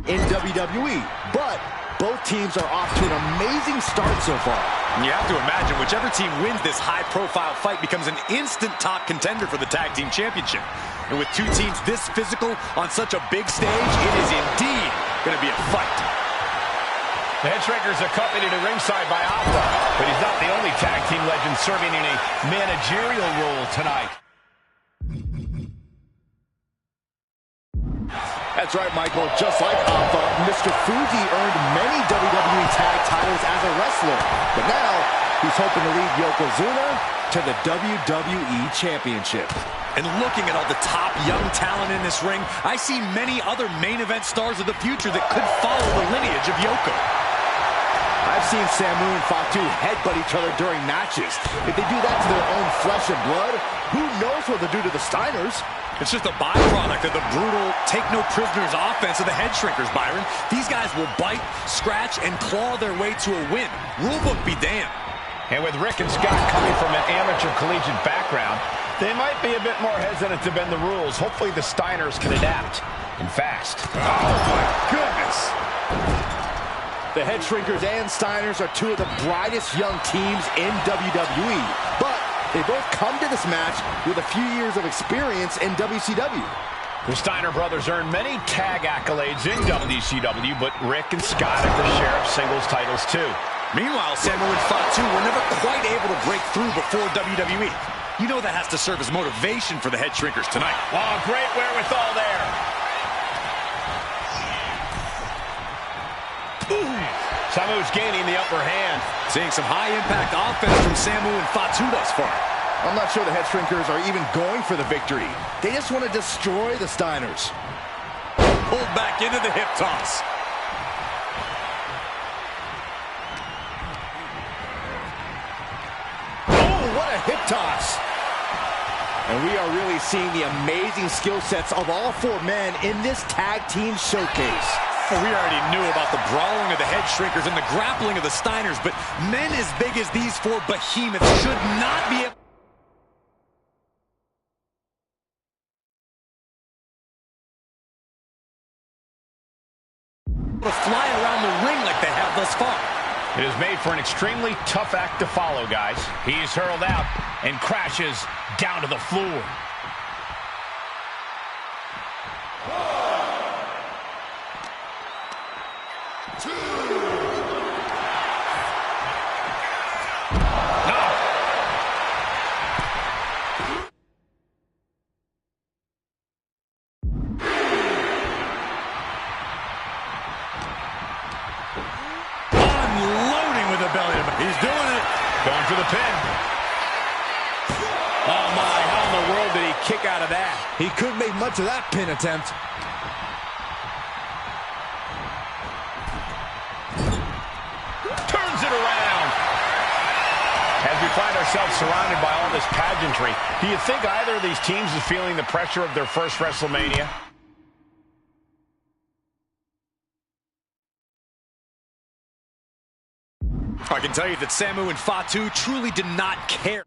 in WWE. But both teams are off to an amazing start so far. You have to imagine whichever team wins this high-profile fight becomes an instant top contender for the Tag Team Championship. And with two teams this physical on such a big stage, it is indeed going to be a fight. The Headshrinkers accompanied at ringside by Alpha, but he's not the only tag team legend serving in a managerial role tonight. That's right, Michael. Just like Alpha, Mr. Fuji earned many WWE tag titles as a wrestler. But now, he's hoping to lead Yokozuna to the WWE Championship. And looking at all the top young talent in this ring, I see many other main event stars of the future that could follow the lineage of Yoko. I've seen Samu and Fatu headbutt each other during matches. If they do that to their own flesh and blood, who knows what they'll do to the Steiners? It's just a byproduct of the brutal take-no-prisoners offense of the Headshrinkers, Byron. These guys will bite, scratch, and claw their way to a win. Rulebook be damned. And with Rick and Scott coming from an amateur collegiate background, they might be a bit more hesitant to bend the rules. Hopefully the Steiners can adapt, and fast. Oh, my goodness. The Headshrinkers and Steiners are two of the brightest young teams in WWE. But they both come to this match with a few years of experience in WCW. The Steiner brothers earned many tag accolades in WCW, but Rick and Scott have their share of singles titles too. Meanwhile, Samu and Fatu were never quite able to break through before WWE. You know that has to serve as motivation for the Headshrinkers tonight. Oh, great wherewithal there. Samu's gaining the upper hand. Seeing some high-impact offense from Samu and Fatu thus far. I'm not sure the Headshrinkers are even going for the victory. They just want to destroy the Steiners. Pulled back into the hip toss. Oh, what a hip toss. And we are really seeing the amazing skill sets of all four men in this tag team showcase. Well, we already knew about the brawling of the Headshrinkers and the grappling of the Steiners, but men as big as these four behemoths should not be able to fly around the ring like they have thus far. It is made for an extremely tough act to follow, guys. He's hurled out and crashes down to the floor. He's doing it. Going for the pin. Oh, my. How in the world did he kick out of that? He couldn't make much of that pin attempt. Turns it around. As we find ourselves surrounded by all this pageantry, do you think either of these teams is feeling the pressure of their first WrestleMania? I can tell you that Samu and Fatu truly did not care.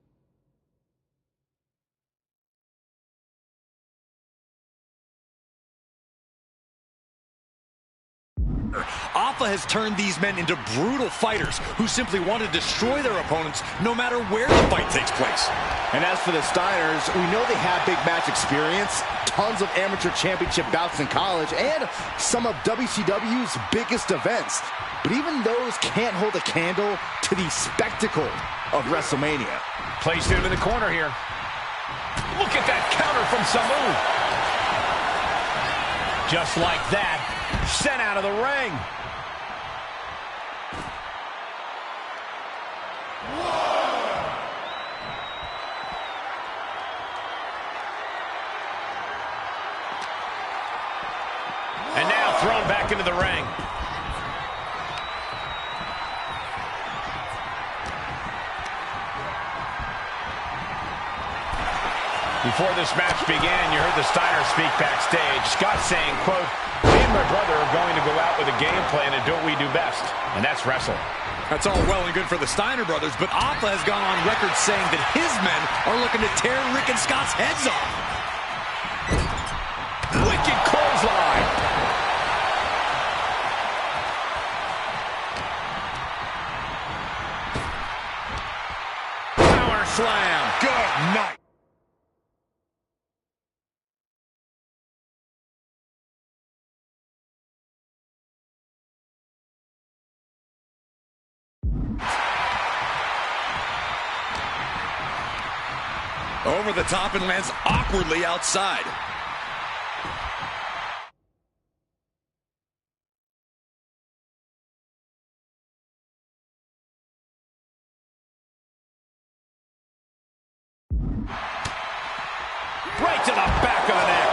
Alpha has turned these men into brutal fighters who simply want to destroy their opponents no matter where the fight takes place. And as for the Steiners, we know they have big match experience, tons of amateur championship bouts in college, and some of WCW's biggest events. But even those can't hold a candle to the spectacle of WrestleMania. Placed him in the corner here. Look at that counter from Samu. Just like that, sent out of the ring. And now thrown back into the ring. Before this match began, you heard the Steiners speak backstage. Scott saying, quote, "Me and my brother are going to go out with a game plan and do what we do best, and that's wrestle." That's all well and good for the Steiner brothers, but Alpha has gone on record saying that his men are looking to tear Rick and Scott's heads off. Wicked clothesline. Over the top and lands awkwardly outside. Right to the back of the neck.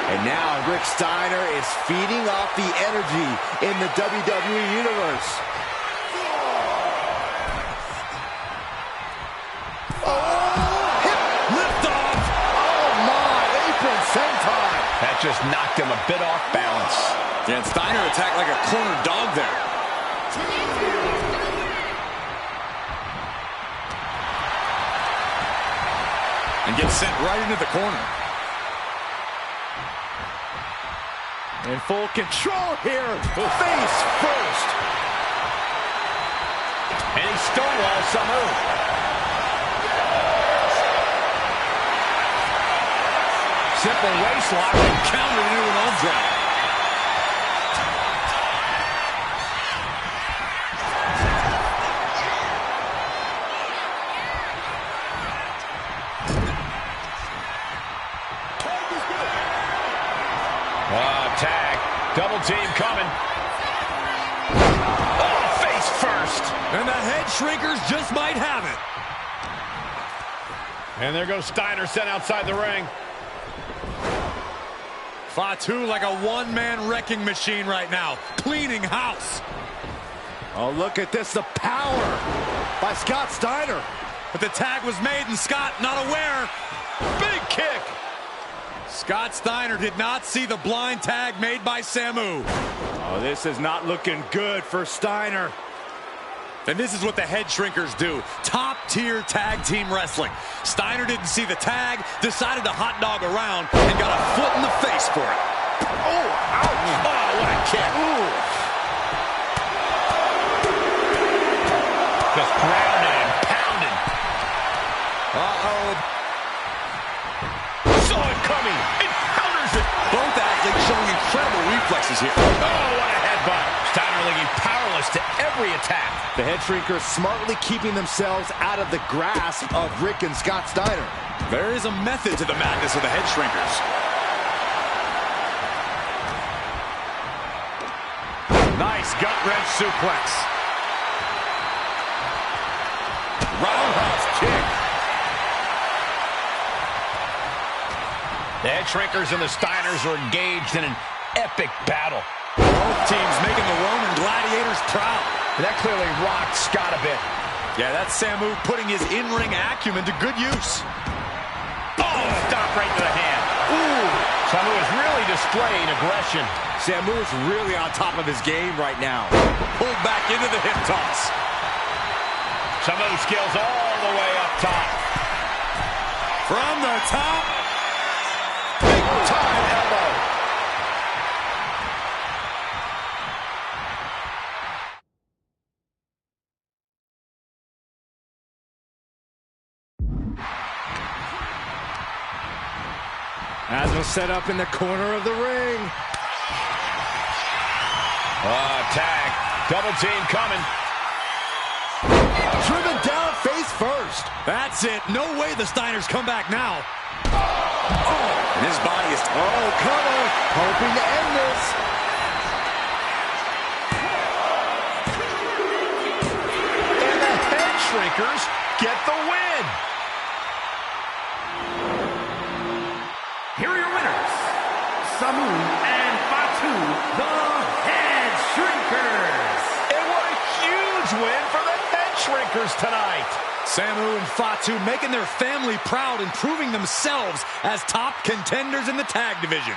And now Rick Steiner is feeding off the energy in the WWE Universe. Oh, hip lift off. Oh my, apron senton. That just knocked him a bit off balance. Yeah, and Steiner attacked like a cornered dog there. And gets sent right into the corner. In full control here. Face first. And he stonewalls Samu. Simple waist lock and countered into an arm drag. Tag. Double team coming. Oh, face first. And the head shrinkers just might have it. And there goes Steiner sent outside the ring. Fatu like a one-man wrecking machine right now. Cleaning house. Oh, look at this. The power by Scott Steiner. But the tag was made and Scott not aware. Big kick. Scott Steiner did not see the blind tag made by Samu. Oh, this is not looking good for Steiner. And this is what the head shrinkers do. Top-tier tag team wrestling. Steiner didn't see the tag, decided to hot dog around, and got a foot in the face for it. Oh, ouch. Oh, what a kick. Ooh. Just grounded and pounded. Uh-oh. Saw it coming. It counters it. Both athletes showing incredible reflexes here. Oh, what a headbutt. Steiner looking powerless to every attack. The head shrinkers smartly keeping themselves out of the grasp of Rick and Scott Steiner. There is a method to the madness of the head shrinkers. Nice gut-wrench suplex. Roundhouse kick. The head shrinkers and the Steiners are engaged in an epic battle. Both teams making the Roman gladiators proud. That clearly rocked Scott a bit. Yeah, that's Samu putting his in-ring acumen to good use. Oh, stop right to the hand. Ooh, Samu is really displaying aggression. Samu is really on top of his game right now. Pulled back into the hip toss. Samu skills all the way up top. From the top. Big time elbow. Asma set up in the corner of the ring. Tag. Double team coming. Driven down face first. That's it. No way the Steiners come back now. Oh, and his body is... Oh, cover. Hoping to end this. And the head shrinkers get the win. Here are your winners, Samu and Fatu, the Head Shrinkers. And what a huge win for the Head Shrinkers tonight. Samu and Fatu making their family proud and proving themselves as top contenders in the tag division.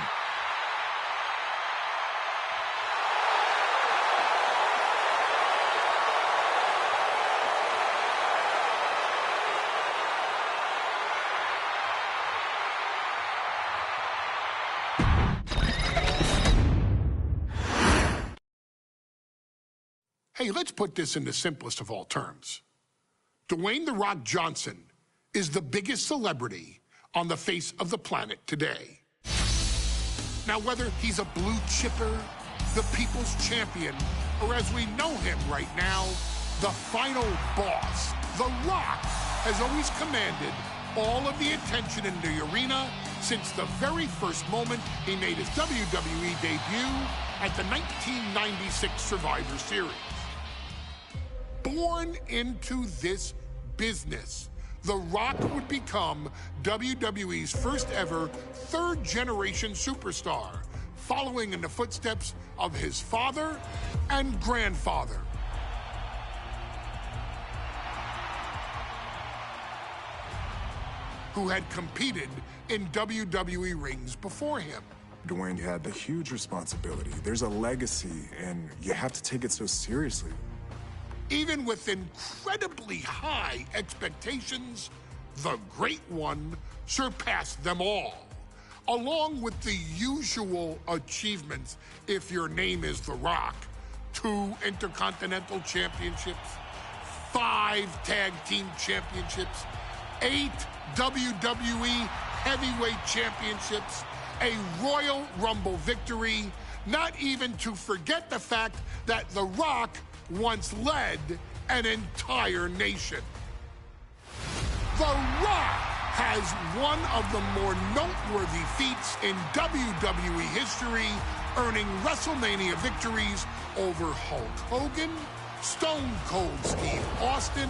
Hey, let's put this in the simplest of all terms. Dwayne "The Rock" Johnson is the biggest celebrity on the face of the planet today. Now, whether he's a blue chipper, the People's Champion, or as we know him right now, the final boss. The Rock has always commanded all of the attention in the arena since the very first moment he made his WWE debut at the 1996 Survivor Series. Born into this business, The Rock would become WWE's first ever third-generation superstar, following in the footsteps of his father and grandfather. Who had competed in WWE rings before him. Dwayne had the huge responsibility. There's a legacy, and you have to take it so seriously. Even with incredibly high expectations, the Great One surpassed them all. Along with the usual achievements, if your name is The Rock: 2 Intercontinental Championships, 5 Tag Team Championships, 8 WWE Heavyweight Championships, a Royal Rumble victory, not even to forget the fact that The Rock once led an entire nation. The Rock has one of the more noteworthy feats in WWE history, earning WrestleMania victories over Hulk Hogan, Stone Cold Steve Austin,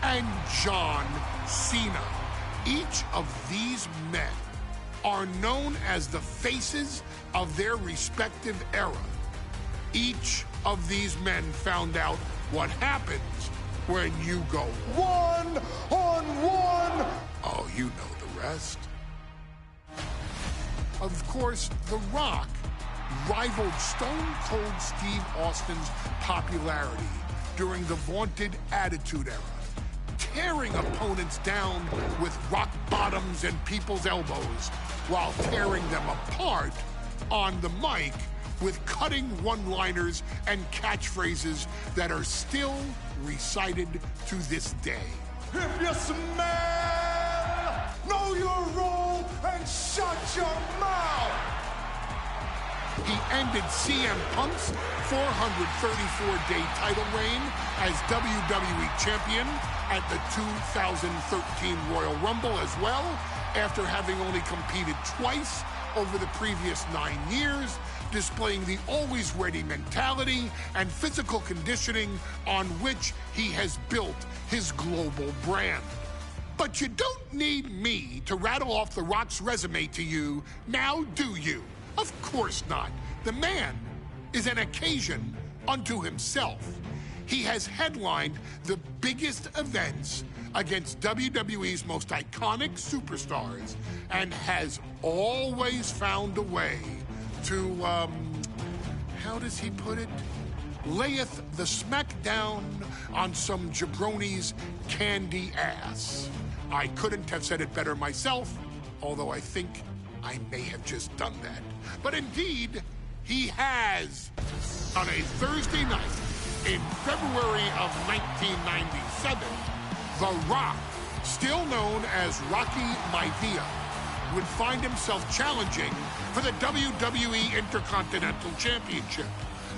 and John Cena. Each of these men are known as the faces of their respective era. Each of these men found out what happens when you go one-on-one. Oh, you know the rest. Of course, The Rock rivaled Stone Cold Steve Austin's popularity during the vaunted Attitude Era, tearing opponents down with rock bottoms and people's elbows while tearing them apart on the mic with cutting one-liners and catchphrases that are still recited to this day. If you smell, know your role and shut your mouth. He ended CM Punk's 434-day title reign as WWE Champion at the 2013 Royal Rumble as well, after having only competed twice over the previous 9 years, displaying the always-ready mentality and physical conditioning on which he has built his global brand. But you don't need me to rattle off The Rock's resume to you, now do you? Of course not. The man is an occasion unto himself. He has headlined the biggest events against WWE's most iconic superstars and has always found a way to, how does he put it? Layeth the smackdown on some jabroni's candy ass. I couldn't have said it better myself, although I think I may have just done that. But indeed, he has. On a Thursday night in February of 1997, The Rock, still known as Rocky Maivia, would find himself challenging for the WWE Intercontinental Championship.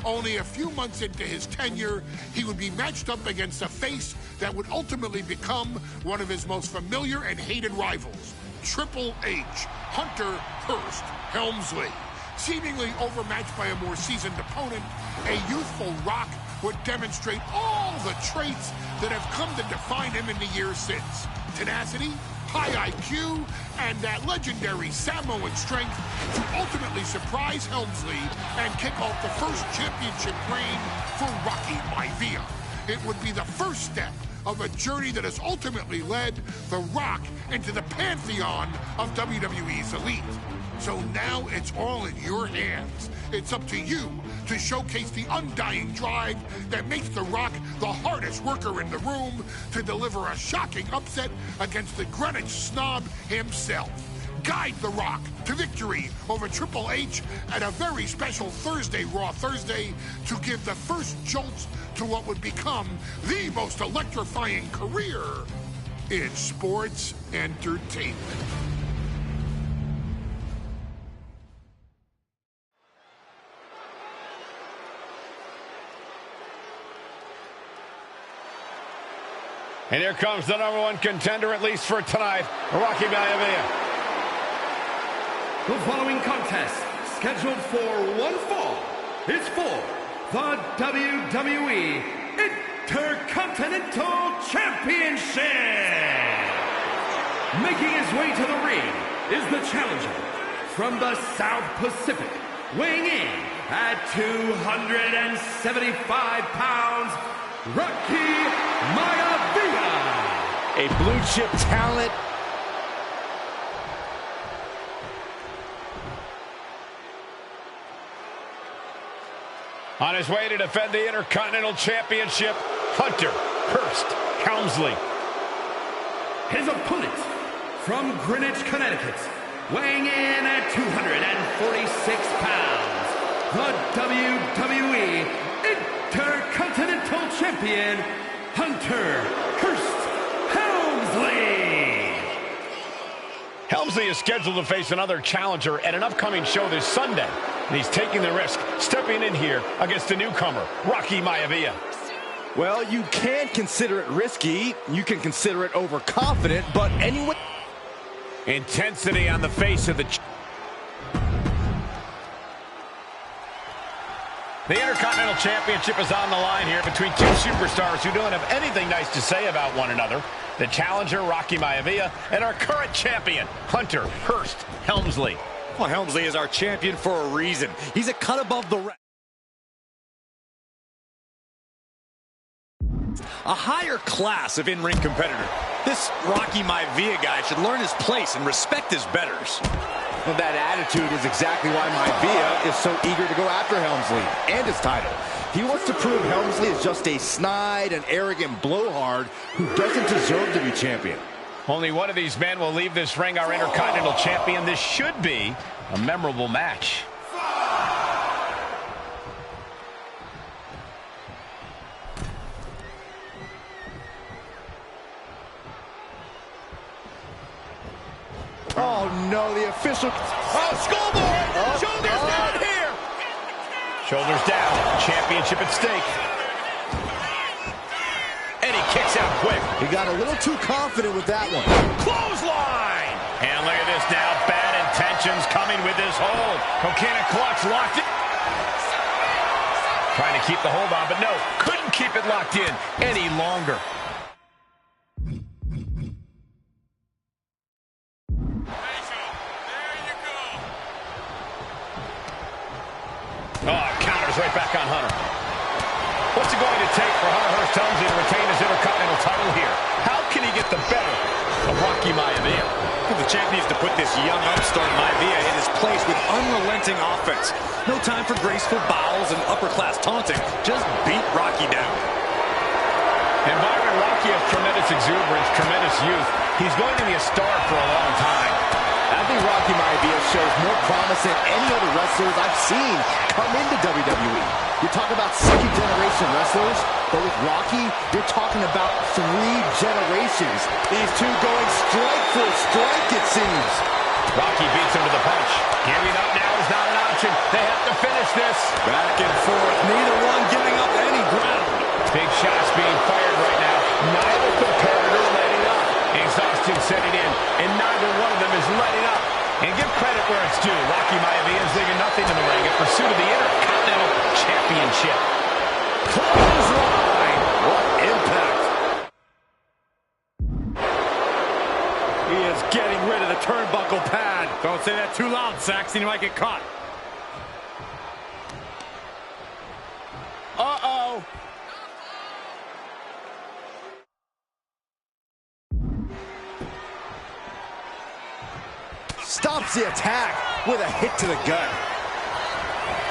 Only a few months into his tenure, he would be matched up against a face that would ultimately become one of his most familiar and hated rivals, Triple H, Hunter Hearst Helmsley. Seemingly overmatched by a more seasoned opponent, a youthful Rock would demonstrate all the traits that have come to define him in the years since. Tenacity, high IQ, and that legendary Samoan strength to ultimately surprise Helmsley and kick off the first championship reign for Rocky Maivia. It would be the first step of a journey that has ultimately led The Rock into the pantheon of WWE's elite. So now it's all in your hands. It's up to you to showcase the undying drive that makes The Rock the hardest worker in the room to deliver a shocking upset against the Greenwich snob himself. Guide The Rock to victory over Triple H at a very special Thursday, Raw Thursday, to give the first jolts to what would become the most electrifying career in sports entertainment. And here comes the #1 contender, at least for tonight, Rocky Maivia. The following contest, scheduled for one fall, is for the WWE Intercontinental Championship. Making his way to the ring is the challenger from the South Pacific, weighing in at 275 pounds, Rocky Maivia. A blue chip talent. On his way to defend the Intercontinental Championship, Hunter Hearst Helmsley. His opponent from Greenwich, Connecticut, weighing in at 246 pounds, the WWE Intercontinental Champion, Hunter Hearst Helmsley. Helmsley is scheduled to face another challenger at an upcoming show this Sunday. And he's taking the risk, stepping in here against the newcomer, Rocky Maivia. Well, you can consider it risky. You can consider it overconfident, but anyone... Intensity on the face of the... The Intercontinental Championship is on the line here between two superstars who don't have anything nice to say about one another. The challenger, Rocky Maivia, and our current champion, Hunter Hearst Helmsley. Well, Helmsley is our champion for a reason. He's a cut above the rest. A higher class of in-ring competitor. This Rocky Maivia guy should learn his place and respect his betters. Well, that attitude is exactly why Maivia is so eager to go after Helmsley and his title. He wants to prove Helmsley is just a snide and arrogant blowhard who doesn't deserve to be champion. Only one of these men will leave this ring our Intercontinental Champion. This should be a memorable match. Oh, no, the official... Oh, schoolboy! Shoulders down here! Shoulders down. Championship at stake. And he kicks out quick. He got a little too confident with that one. Clothesline! And look at this now. Bad intentions coming with this hold. Coquina clutch locked in. Trying to keep the hold on, but no. Couldn't keep it locked in any longer. Oh, counters right back on Hunter. What's it going to take for Hunter Hearst Helmsley to retain his Intercontinental title here? How can he get the better of Rocky Maivia? The champ needs to put this young upstart Maivia in his place with unrelenting offense. No time for graceful bows and upper-class taunting. Just beat Rocky down. And Byron, Rocky has tremendous exuberance, tremendous youth. He's going to be a star for a long time. I think Rocky Maivia shows more promise than any other wrestlers I've seen come into WWE. You're talking about second-generation wrestlers, but with Rocky, you're talking about 3 generations. These two going strike for strike, it seems. Rocky beats him to the punch. Giving up now is not an option. They have to finish this. Back and forth, neither one giving up any ground. Big shots being fired right now. Neither competitor letting up. Exhaustion setting in, and neither one of them is letting up. And give credit where it's due. Rocky Maivia is leaving nothing in the ring in pursuit of the Intercontinental Championship. Clothesline! What impact! He is getting rid of the turnbuckle pad. Don't say that too loud, Saxon. You might get caught. Uh-oh. Stops the attack with a hit to the gut.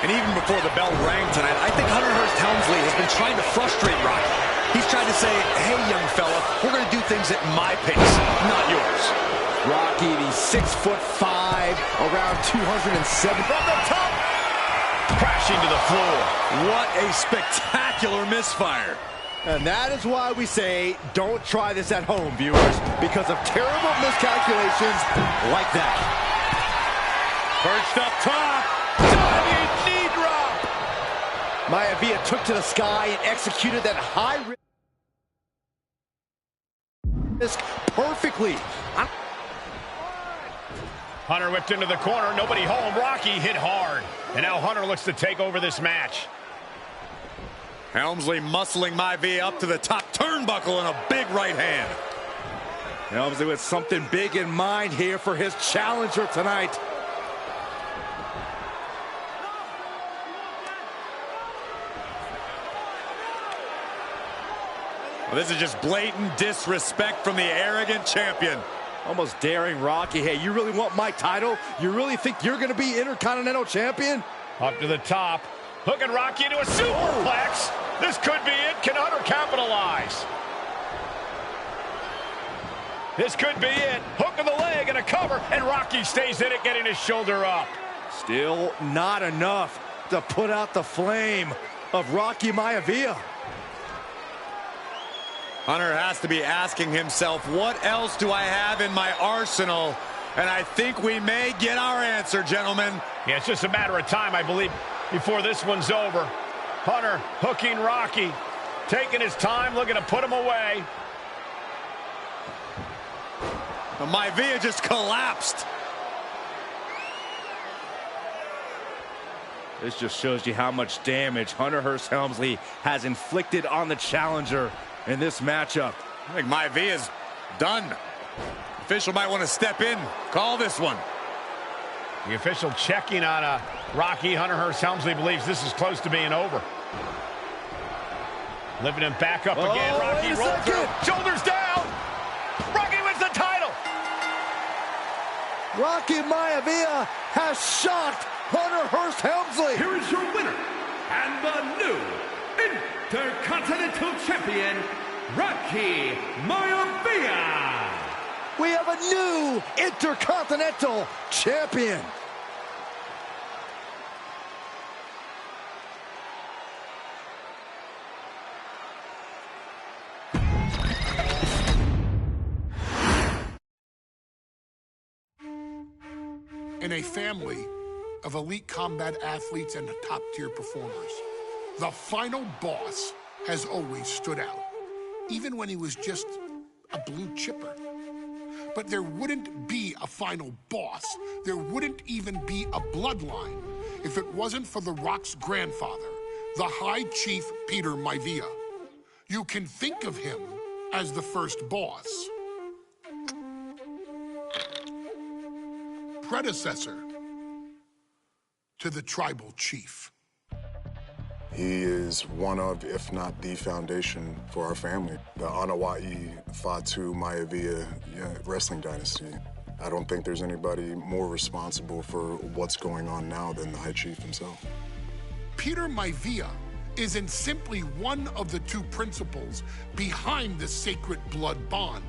And even before the bell rang tonight, I think Hunter Hearst Helmsley has been trying to frustrate Rocky. He's trying to say, hey, young fella, we're going to do things at my pace, not yours. Rocky, the 6'5", around 207. From the top! Crashing to the floor. What a spectacular misfire. And that is why we say, don't try this at home, viewers, because of terrible miscalculations like that. Perched up top. Diving knee drop. Maivia took to the sky and executed that high... this perfectly. Hunter whipped into the corner. Nobody home. Rocky hit hard. And now Hunter looks to take over this match. Helmsley muscling Maivia up to the top turnbuckle and a big right hand. Helmsley with something big in mind here for his challenger tonight. Well, this is just blatant disrespect from the arrogant champion. Almost daring Rocky. Hey, you really want my title? You really think you're going to be Intercontinental Champion? Up to the top. Hooking Rocky into a superplex. This could be it. Can Hunter capitalize? This could be it. Hook of the leg and a cover. And Rocky stays in it, getting his shoulder up. Still not enough to put out the flame of Rocky Maivia. Hunter has to be asking himself, what else do I have in my arsenal? And I think we may get our answer, gentlemen. Yeah, it's just a matter of time, I believe, before this one's over. Hunter hooking Rocky, taking his time, looking to put him away. Maivia just collapsed. This just shows you how much damage Hunter Hearst Helmsley has inflicted on the challenger in this matchup. I think Maivia's done. Official might want to step in, call this one. The official checking on Rocky. Hunter Hearst Helmsley believes this is close to being over. Lifting him back up again. Rocky rolls through. Shoulders down. Rocky wins the title. Rocky Maivia has shocked Hunter Hearst Helmsley. Here is your winner and the new Intercontinental Champion, Rocky Maivia. We have a new Intercontinental Champion. In a family of elite combat athletes and top-tier performers, the final boss has always stood out, even when he was just a blue chipper. But there wouldn't be a final boss. There wouldn't even be a bloodline if it wasn't for The Rock's grandfather, the High Chief Peter Maivia. You can think of him as the first boss. Predecessor to the tribal chief. He is one of, if not the foundation for our family. The Anoa'i Fatu Maivia wrestling dynasty. I don't think there's anybody more responsible for what's going on now than the High Chief himself. Peter Maivia isn't simply one of the two principals behind the Sacred Blood Bond.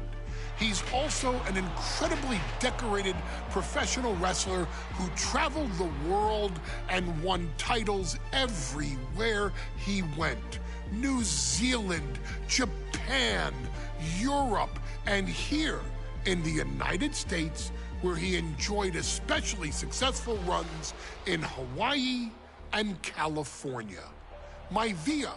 He's also an incredibly decorated professional wrestler who traveled the world and won titles everywhere he went. New Zealand, Japan, Europe, and here in the United States, where he enjoyed especially successful runs in Hawaii and California. Maivia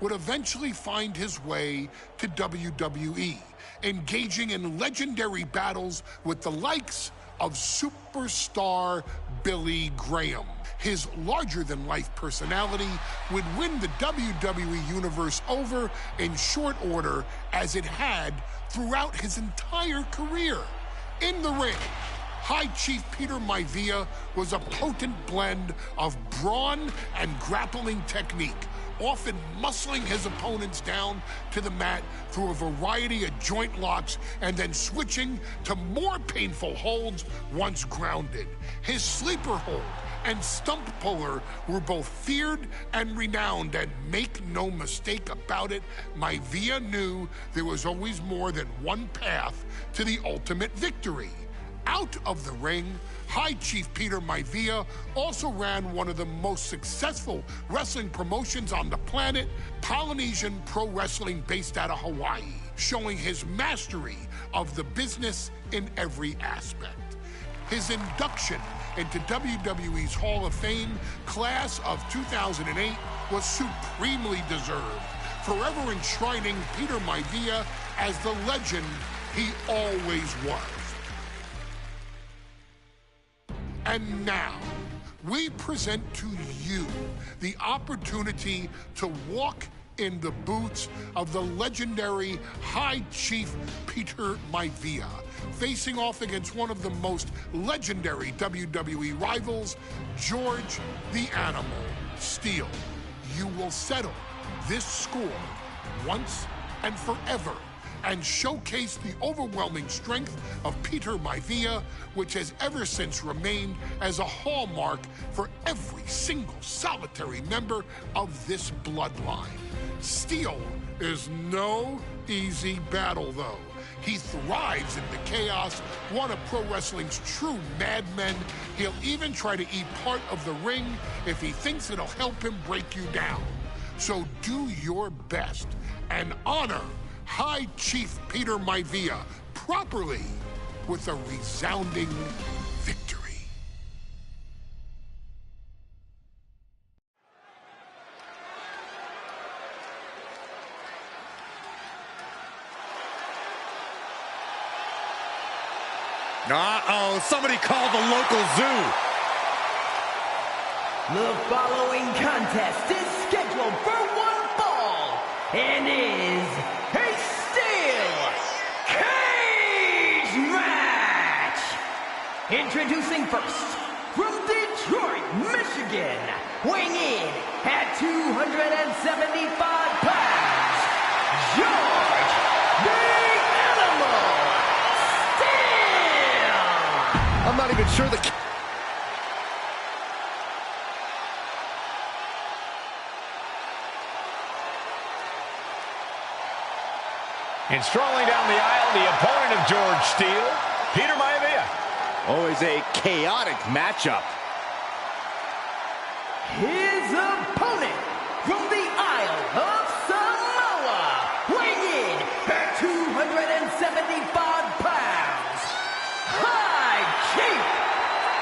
would eventually find his way to WWE, engaging in legendary battles with the likes of superstar Billy Graham. His larger-than-life personality would win the WWE Universe over in short order, as it had throughout his entire career. In the ring, High Chief Peter Maivia was a potent blend of brawn and grappling technique, often muscling his opponents down to the mat through a variety of joint locks and then switching to more painful holds once grounded. His sleeper hold and stump puller were both feared and renowned, and make no mistake about it, Maivia knew there was always more than one path to the ultimate victory. Out of the ring, High Chief Peter Maivia also ran one of the most successful wrestling promotions on the planet, Polynesian Pro Wrestling, based out of Hawaii, showing his mastery of the business in every aspect. His induction into WWE's Hall of Fame class of 2008 was supremely deserved, forever enshrining Peter Maivia as the legend he always was. And now, we present to you the opportunity to walk in the boots of the legendary High Chief Peter Maivia, facing off against one of the most legendary WWE rivals, George the Animal Steele. You will settle this score once and forever and showcase the overwhelming strength of Peter Maivia, which has ever since remained as a hallmark for every single solitary member of this bloodline. Steele is no easy battle, though. He thrives in the chaos, one of pro wrestling's true madmen. He'll even try to eat part of the ring if he thinks it'll help him break you down. So do your best and honor High Chief Peter Maivia properly with a resounding victory. Uh-oh, somebody called the local zoo. The following contest is scheduled for one fall and is a steel cage match. Introducing first, from Detroit, Michigan, weighing in at 275 pounds, George the Animal Steele. I'm not even sure And strolling down the aisle, the opponent of George Steele, Peter Maivia. Always a chaotic matchup. His opponent from the Isle of Samoa, weighing in at 275 pounds, High Chief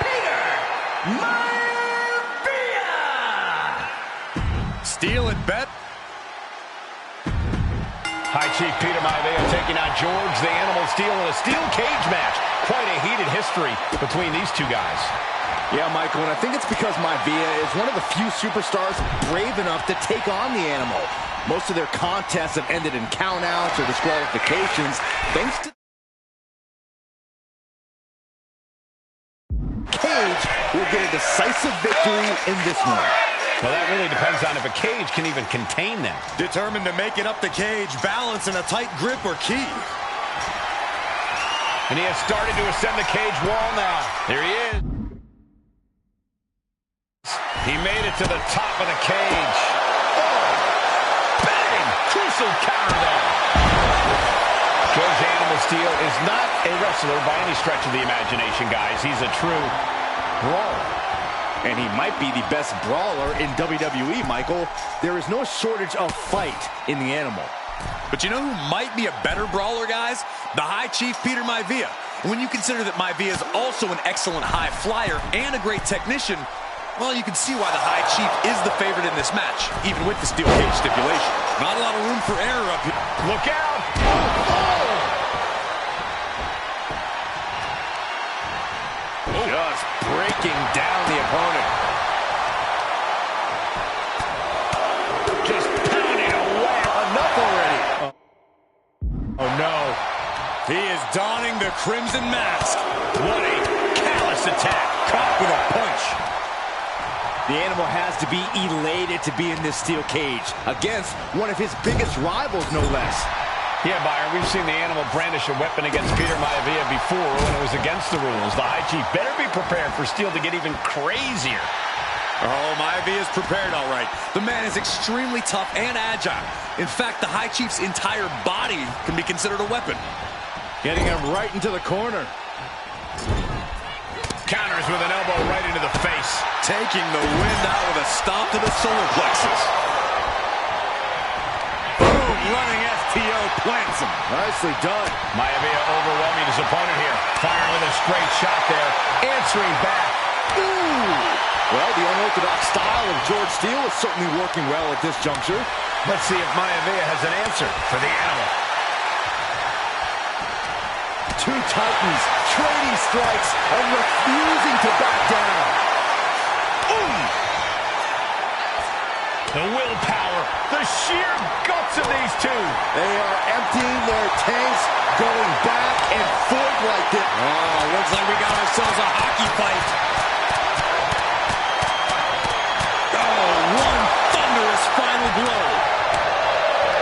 Peter Maivia. Steele and Bet. High Chief Peter Maivia taking on George the Animal Steele in a steel cage match. Quite a heated history between these two guys. Yeah, Michael, and I think it's because Maivia is one of the few superstars brave enough to take on the Animal. Most of their contests have ended in countouts or disqualifications, thanks to Cage will get a decisive victory in this one. Well, that really depends on if a cage can even contain them. Determined to make it up the cage, balance and a tight grip are key. And he has started to ascend the cage wall now. There he is. He made it to the top of the cage. Oh! Bang! Crucial counter there. George the Animal Steele is not a wrestler by any stretch of the imagination, guys. He's a true brawler. And he might be the best brawler in WWE, Michael. There is no shortage of fight in the Animal. But you know who might be a better brawler, guys? The High Chief Peter Maivia. When you consider that Maivia is also an excellent high flyer and a great technician, well, you can see why the High Chief is the favorite in this match, even with the steel cage stipulation. Not a lot of room for error up here. Look out! Just breaking down the opponent. Just pounding away. Enough already. Oh, no. He is donning the crimson mask. What a callous attack. Caught with a punch. The Animal has to be elated to be in this steel cage against one of his biggest rivals, no less. Yeah, Byron, we've seen the Animal brandish a weapon against Peter Maivia before when it was against the rules. The High Chief better be prepared for Steele to get even crazier. Oh, Maivia is prepared, all right. The man is extremely tough and agile. In fact, the High Chief's entire body can be considered a weapon. Getting him right into the corner. Counters with an elbow right into the face. Taking the wind out with a stomp to the solar plexus. Boom, running STO plants him. Nicely done. Maivia overwhelming his opponent here. Firing with a straight shot there. Answering back. Ooh. Well, the unorthodox style of George Steele is certainly working well at this juncture. Let's see if Maivia has an answer for the Animal. two titans trading strikes and refusing to back down. Ooh. The willpower, the sheer guts of these two. They are emptying their tanks, going back and forth like this. Oh, looks like we got ourselves a hockey fight. Oh, one thunderous final blow.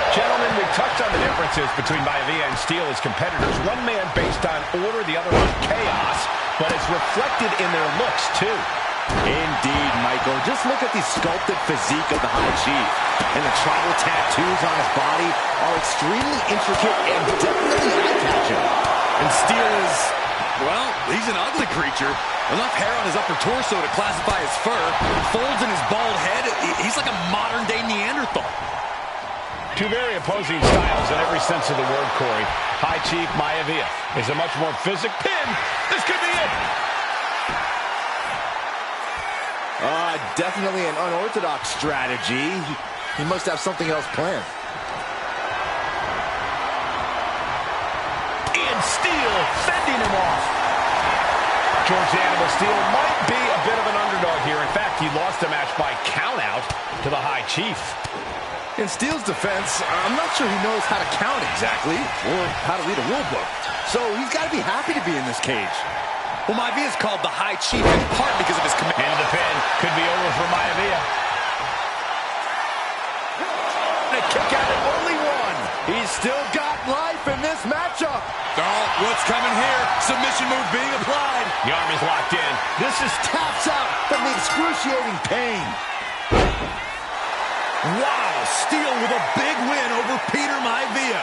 Gentlemen, we touched on the differences between Maivia and Steele as competitors. One man based on order, the other on chaos, but it's reflected in their looks, too. Indeed, Michael. Just look at the sculpted physique of the High Chief. And the tribal tattoos on his body are extremely intricate and definitely eye-catching. And Steele is, well, he's an ugly creature. Enough hair on his upper torso to classify as fur. Folds in his bald head. He's like a modern-day Neanderthal. Two very opposing styles in every sense of the word, Corey. High Chief Maivia is a much more physical pin. This could be it. Definitely an unorthodox strategy. He must have something else planned. And Steele fending him off. George the Animal Steele might be a bit of an underdog here. In fact, he lost the match by countout to the High Chief. In Steele's defense, I'm not sure he knows how to count exactly, or how to read a rule book. So he's got to be happy to be in this cage. Well, Maivia is called the High Chief in part because of his command. And the pin could be over for Maivia. And a kick out at only one. He's still got life in this matchup. Oh, what's coming here? Submission move being applied. The arm is locked in. This is taps out from the excruciating pain. Wow, Steele with a big win over Peter Maivia.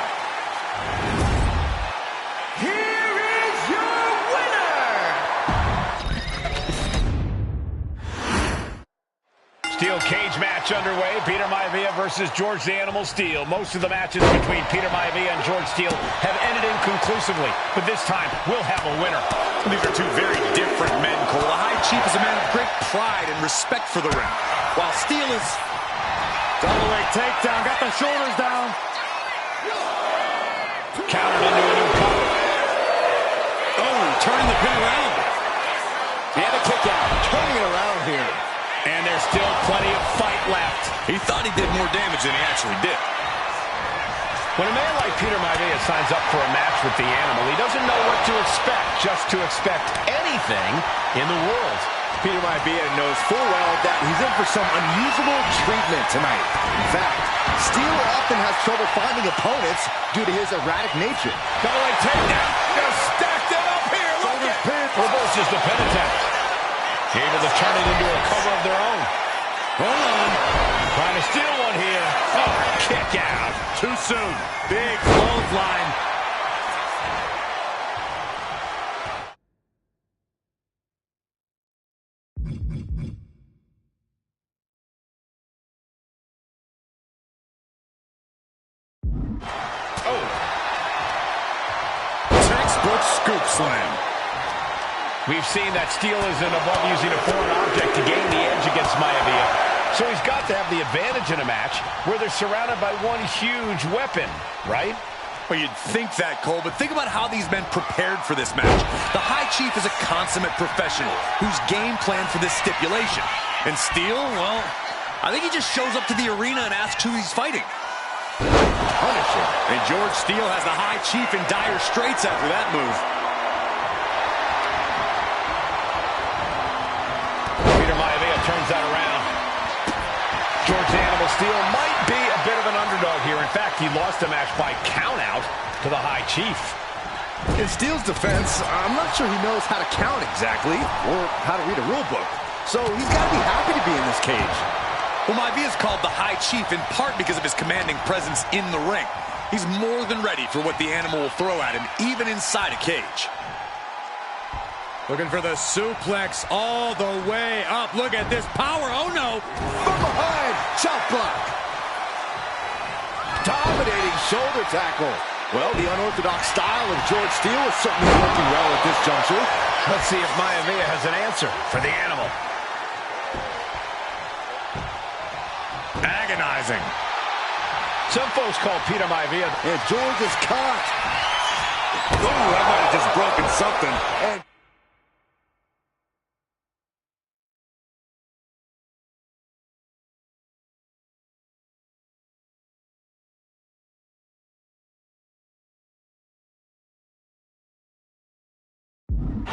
Here is your winner! Steel cage match underway. Peter Maivia versus George the Animal Steele. Most of the matches between Peter Maivia and George Steele have ended inconclusively. But this time, we'll have a winner. These are two very different men, Cole. The High Chief is a man of great pride and respect for the ring, while Steele is... Double leg takedown, got the shoulders down. Countered into a new cover. Oh, turning the pin around. And a kick out, turning it around here. And there's still plenty of fight left. He thought he did more damage than he actually did. When a man like Peter Maivia signs up for a match with the Animal, he doesn't know what to expect, just to expect anything in the world. Peter Maivia knows full well that he's in for some unusual treatment tonight. In fact, Steele often has trouble finding opponents due to his erratic nature. Double leg takedown. Gonna stack that up here. Look at it. Reverses the pin attempt. Able to turn it into a cover of their own. Hold on. Trying to steal one here. Oh, kick out. Too soon. Big clothesline. Textbook scoop slam. We've seen that Steele isn't above using a foreign object to gain the edge against Maivia. So he's got to have the advantage in a match where they're surrounded by one huge weapon, right? Well, you'd think that, Cole, but think about how these men prepared for this match. The High Chief is a consummate professional who's game planned for this stipulation. And Steele, well, I think he just shows up to the arena and asks who he's fighting. Punisher. And George Steele has the High Chief in dire straits after that move. Peter Maivia turns that around. George the Animal Steele might be a bit of an underdog here. In fact, he lost the match by countout to the High Chief. In Steele's defense, I'm not sure he knows how to count exactly, or how to read a rule book. So he's got to be happy to be in this cage. Well, Maivia is called the High Chief in part because of his commanding presence in the ring. He's more than ready for what the Animal will throw at him, even inside a cage. Looking for the suplex all the way up. Look at this power. Oh, no. From behind, chop block. Dominating shoulder tackle. Well, the unorthodox style of George Steele is certainly working well at this juncture. Let's see if Maivia has an answer for the Animal. Agonizing. Some folks call Peter Maivia. And George is caught. Oh, that might have just broken something. And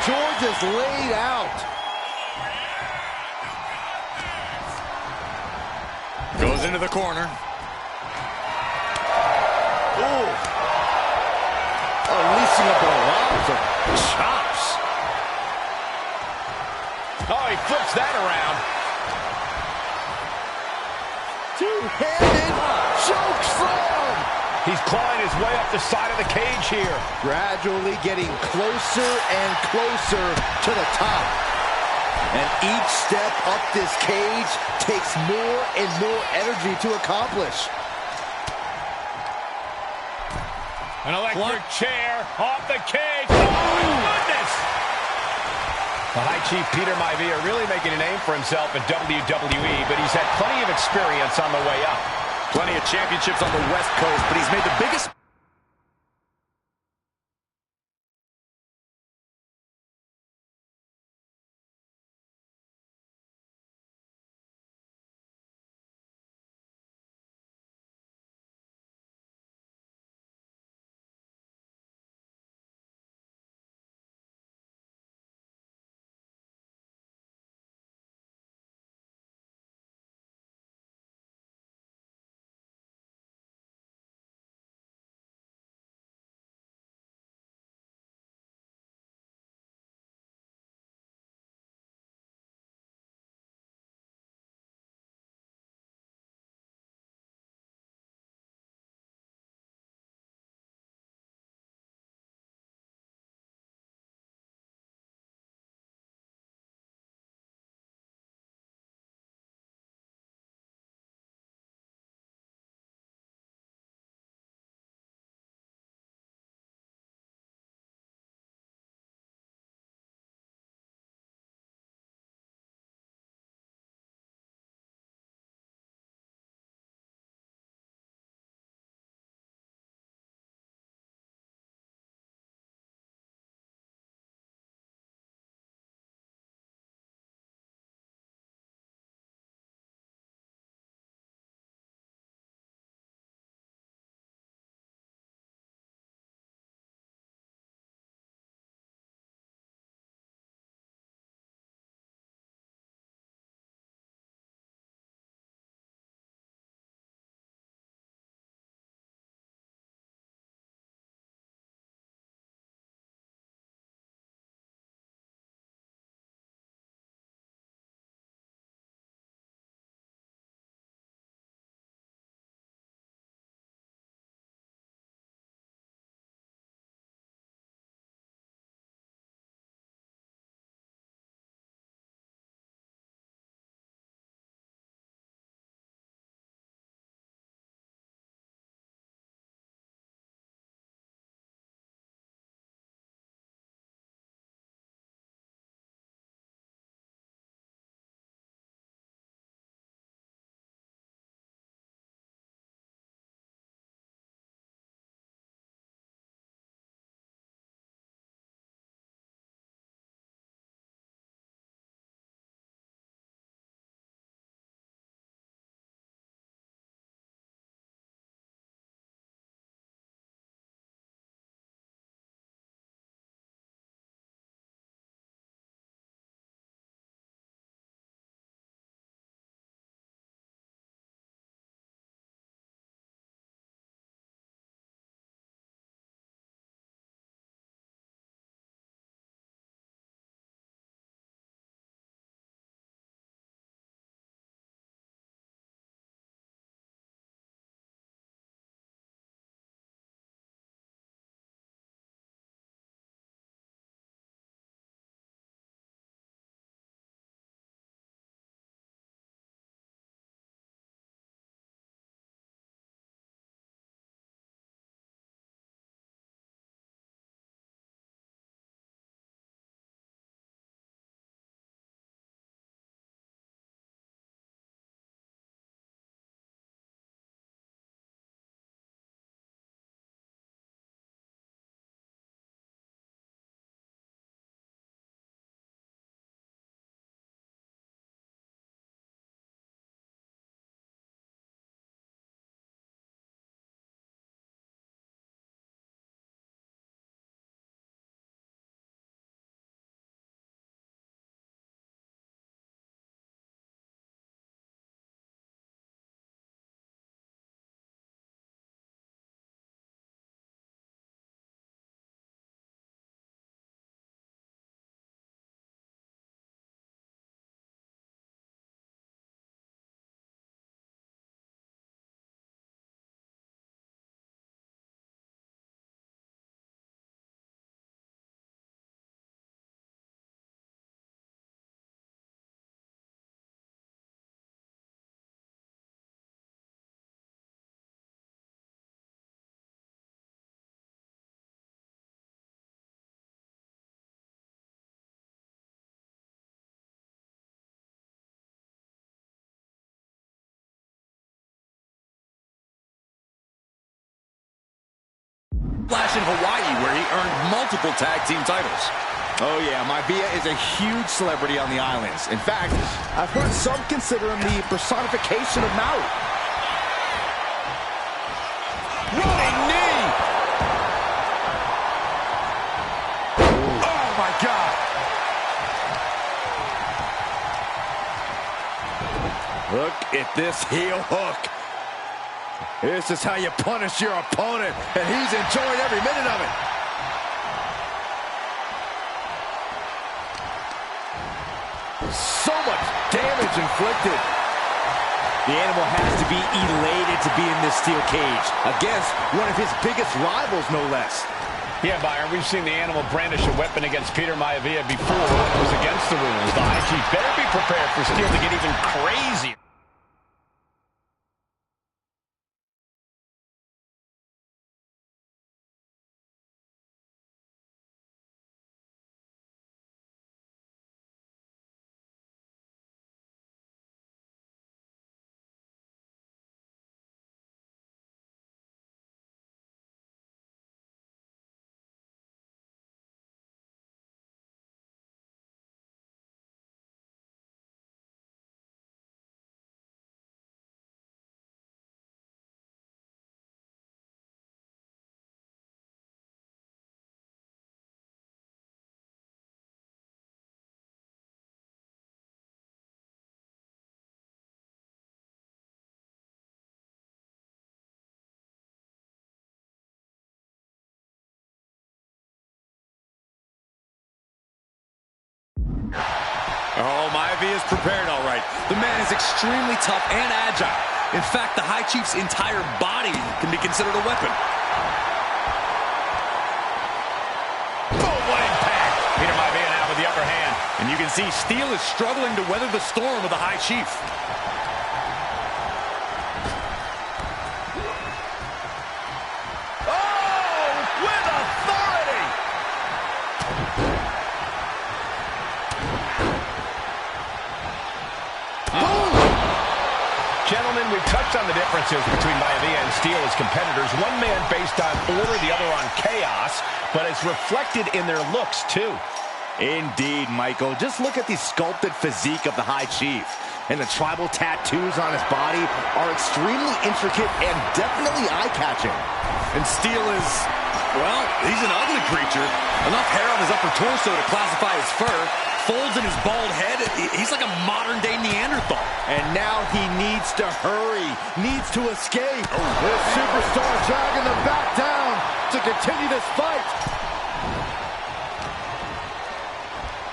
George is laid out. Goes into the corner. Ooh. Unleashing a barrage of chops. Oh, he flips that around. Two-handed choke slam. He's clawing his way up the side of the cage here. Gradually getting closer and closer to the top. And each step up this cage takes more and more energy to accomplish. An electric chair off the cage. Oh, my goodness! The High Chief Peter Maivia really making a name for himself in WWE, but he's had plenty of experience on the way up. Plenty of championships on the West Coast, but he's made the biggest Flash in Hawaii, where he earned multiple tag team titles. Oh yeah, Maivia is a huge celebrity on the islands. In fact, I've heard some consider him the personification of Maui. Running knee! Oh my God! Look at this heel hook. This is how you punish your opponent, and he's enjoying every minute of it. So much damage inflicted. The animal has to be elated to be in this steel cage against one of his biggest rivals, no less. Yeah, Byron, we've seen the animal brandish a weapon against Peter Maivia before when it was against the rules. The High Chief better be prepared for Steel to get even crazier. Oh, Maivia is prepared all right. The man is extremely tough and agile. In fact, the High Chief's entire body can be considered a weapon. Boom, what impact! Peter Maivia now with the upper hand. And you can see Steel is struggling to weather the storm of the High Chief. Oh, with authority! Gentlemen, we've touched on the differences between Maivia and Steel as competitors. One man based on order, the other on chaos, but it's reflected in their looks, too. Indeed, Michael. Just look at the sculpted physique of the High Chief. And the tribal tattoos on his body are extremely intricate and definitely eye-catching. And Steel is, well, he's an ugly creature. Enough hair on his upper torso to classify as fur. Folds in his bald head. He's like a modern-day Neanderthal. And now he needs to hurry, needs to escape. This superstar dragging them back down to continue this fight.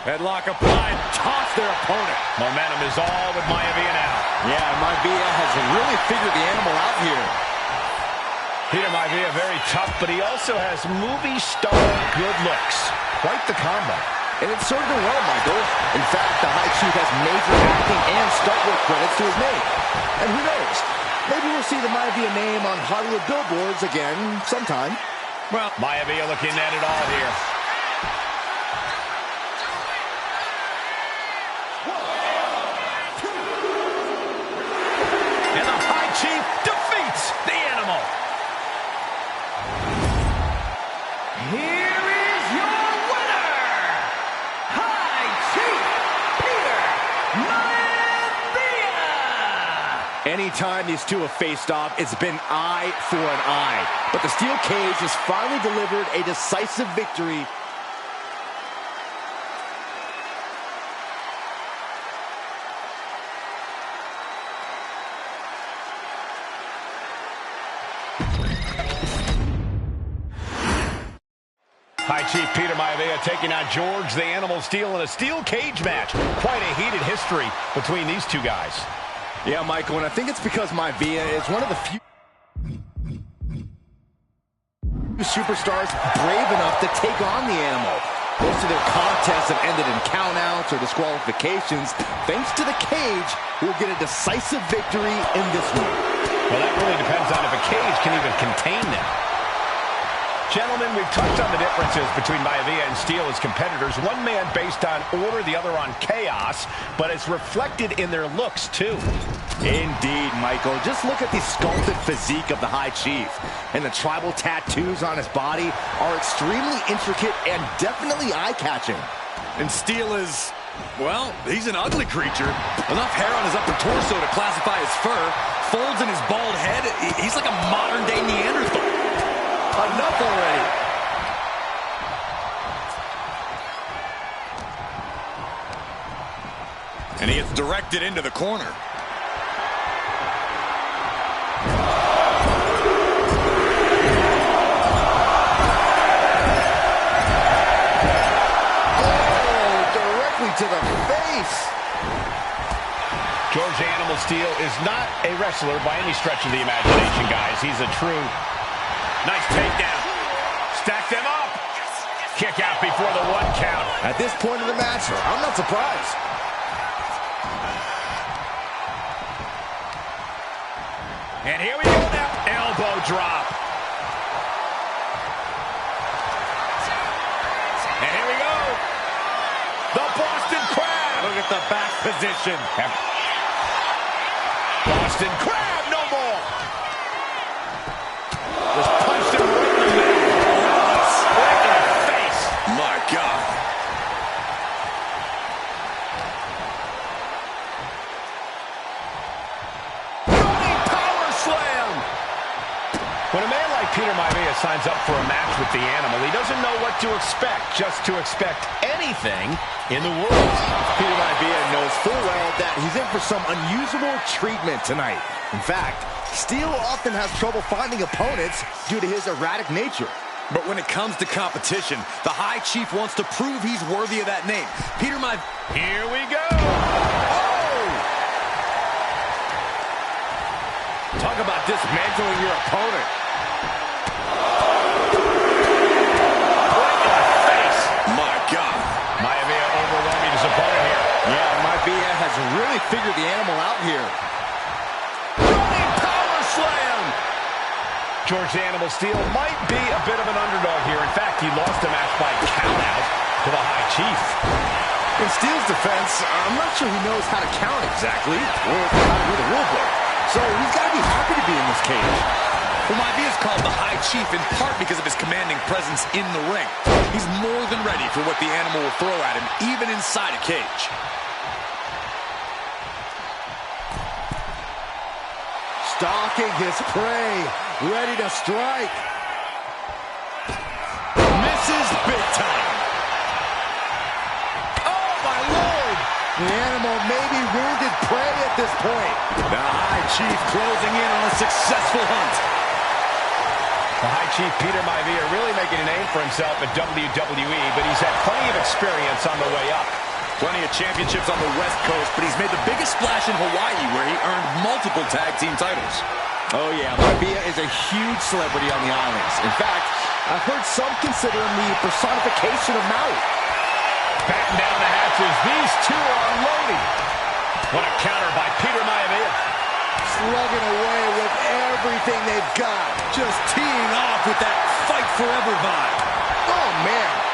Headlock applied. Toss their opponent. Momentum is all with Maivia now. Yeah, Maivia has really figured the animal out here. Peter Maivia very tough, but he also has movie star good looks. Quite the combo. And it served him well, Michael. In fact, the High Chief has major acting and stunt work credits to his name. And who knows? Maybe we'll see the Maivia name on Hollywood billboards again sometime. Well, Maivia looking at it all here. And the High Chief defeats the animal. Here is your winner, High Chief Peter Maivia. Anytime these two have faced off, it's been eye for an eye. But the steel cage has finally delivered a decisive victory. High Chief Peter Maivia taking on George the Animal Steel in a steel cage match. Quite a heated history between these two guys. Yeah, Michael, and I think it's because Maivia is one of the few superstars brave enough to take on the animal. Most of their contests have ended in countouts or disqualifications. Thanks to the cage, we'll get a decisive victory in this one. Well, that really depends on if a cage can even contain them. Gentlemen, we've touched on the differences between Maivia and Steel as competitors. One man based on order, the other on chaos, but it's reflected in their looks, too. Indeed, Michael. Just look at the sculpted physique of the High Chief. And the tribal tattoos on his body are extremely intricate and definitely eye-catching. And Steel is, well, he's an ugly creature. Enough hair on his upper torso to classify as fur. Folds in his bald head. He's like a modern-day Neanderthal. Enough already. And he gets directed into the corner. To the face. George Animal Steel is not a wrestler by any stretch of the imagination, guys. He's a true nice takedown. Stack them up. Kick out before the 1 count. At this point of the match, I'm not surprised. And here we go now. Elbow drop. And here we go. The Boston Crab. Look at the back position. Boston Crab, no more. Just punched him right in the mouth. Right in the face. My God. Running power slam. When a man like Peter Maivia signs up for a match with the Animal, he doesn't know what to expect, just to expect anything in the world. Peter Maivia knows full well that he's in for some unusual treatment tonight. In fact, Steel often has trouble finding opponents due to his erratic nature. But when it comes to competition, the High Chief wants to prove he's worthy of that name. Peter Maivia. Here we go. Oh! Talk about dismantling your opponent. Maivia has really figured the Animal out here. Running power slam! George Animal Steel might be a bit of an underdog here. In fact, he lost the match by countout to the High Chief. In Steel's defense, I'm not sure he knows how to count exactly, or how to read the rule book. So he's got to be happy to be in this cage. Well, Maivia is called the High Chief in part because of his commanding presence in the ring. He's more than ready for what the Animal will throw at him, even inside a cage. Stalking his prey, ready to strike. Misses big time. Oh, my Lord! The Animal may be wounded prey at this point. The High Chief closing in on a successful hunt. The High Chief Peter Maivia really making a name for himself at WWE, but he's had plenty of experience on the way up. Plenty of championships on the West Coast, but he's made the biggest splash in Hawaii, where he earned multiple tag team titles. Oh, yeah, Maivia is a huge celebrity on the islands. In fact, I've heard some consider him the personification of Maui. Batten down the hatches. These two are loading. What a counter by Peter Maivia. Slugging away with everything they've got. Just teeing off with that fight forever vibe. Oh, man.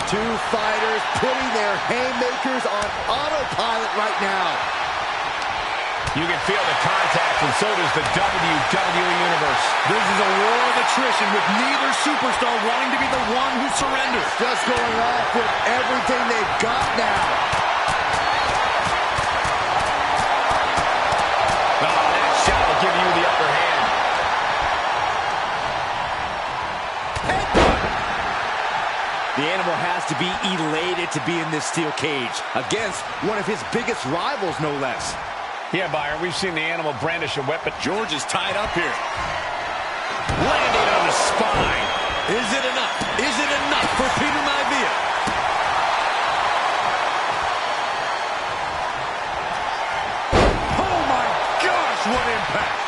Two fighters putting their haymakers on autopilot right now. You can feel the contact, and so does the WWE Universe. This is a war of attrition with neither superstar wanting to be the one who surrenders. Just going off with everything they've got now. Oh, that shot will give you the upper hand. The Animal has to be elated to be in this steel cage against one of his biggest rivals, no less. Yeah, Byron, we've seen the Animal brandish a weapon. George is tied up here. Landing on the spine. Is it enough? Is it enough for Peter Maivia? Oh, my gosh, what impact.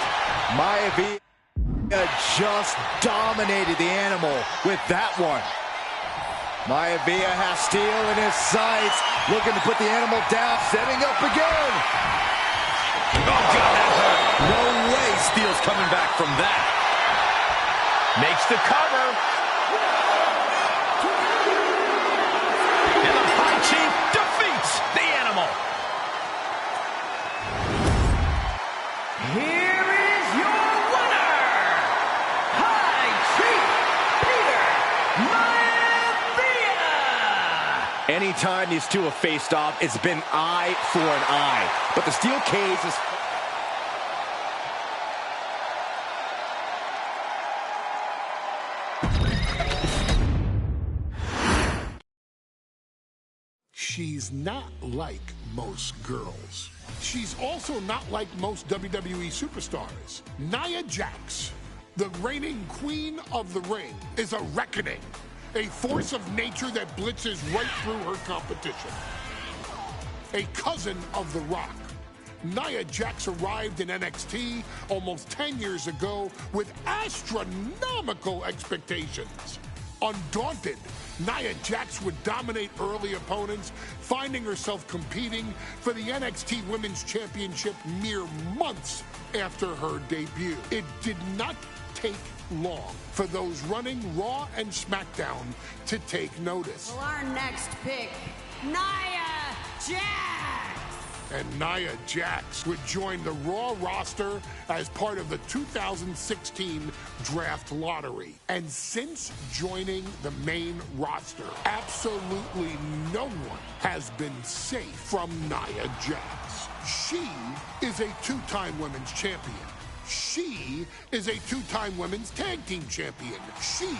Maivia just dominated the Animal with that one. Maivia has Steel in his sights, looking to put the Animal down, setting up again. Oh, God, that hurt. No way Steel's coming back from that. Makes the cover. And the High Chief defeats the Animal. Anytime these two have faced off, it's been eye for an eye. But the steel cage is... She's not like most girls. She's also not like most WWE superstars. Nia Jax, the reigning queen of the ring, is a reckoning, a force of nature that blitzes right through her competition. A cousin of The Rock, Nia Jax arrived in NXT almost 10 years ago with astronomical expectations. Undaunted, Nia Jax would dominate early opponents, finding herself competing for the NXT Women's Championship mere months after her debut. It did not take long for those running Raw and SmackDown to take notice. Well, our next pick, Nia Jax. And Nia Jax would join the Raw roster as part of the 2016 draft lottery. And since joining the main roster, absolutely no one has been safe from Nia Jax. She is a two-time women's champion. She is a two-time women's tag team champion. She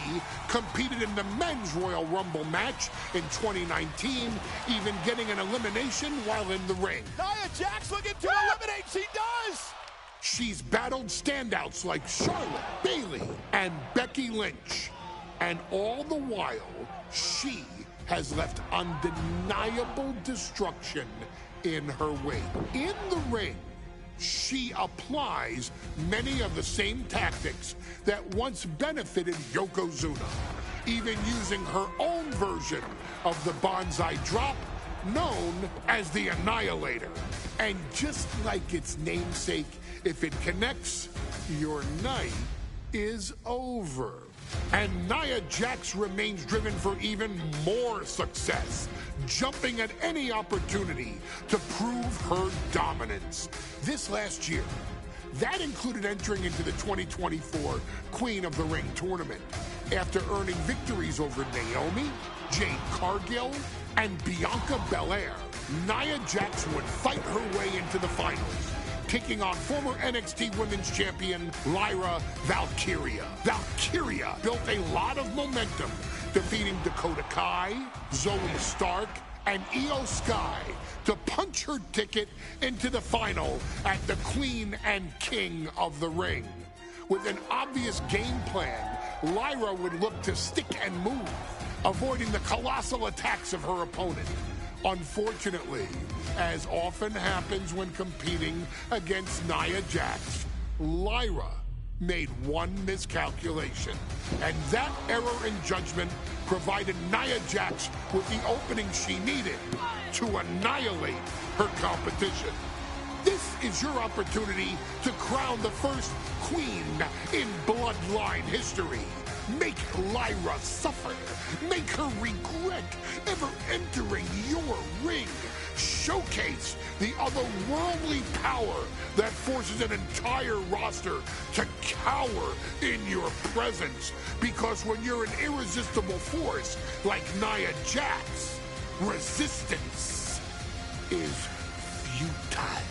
competed in the men's Royal Rumble match in 2019, even getting an elimination while in the ring. Nia Jax looking to eliminate. She does! She's battled standouts like Charlotte, Bayley, and Becky Lynch. And all the while, she has left undeniable destruction in her wake. In the ring, she applies many of the same tactics that once benefited Yokozuna, even using her own version of the Banzai Drop, known as the Annihilator. And just like its namesake, if it connects, your night is over. And Nia Jax remains driven for even more success, jumping at any opportunity to prove her dominance. This last year, that included entering into the 2024 Queen of the Ring tournament after earning victories over Naomi, Jade Cargill, and Bianca Belair. Nia Jax would fight her way into the finals, taking on former NXT Women's Champion Lyra Valkyria. Valkyria built a lot of momentum, defeating Dakota Kai, Zoe Stark, and Io Sky to punch her ticket into the final at the Queen and King of the Ring. With an obvious game plan, Lyra would look to stick and move, avoiding the colossal attacks of her opponent. Unfortunately, as often happens when competing against Nia Jax, Lyra made one miscalculation, and that error in judgment provided Nia Jax with the opening she needed to annihilate her competition. This is your opportunity to crown the first queen in Bloodline history. Make Lyra suffer. Make her regret ever entering your ring. Showcase the otherworldly power that forces an entire roster to cower in your presence. Because when you're an irresistible force like Nia Jax, resistance is futile.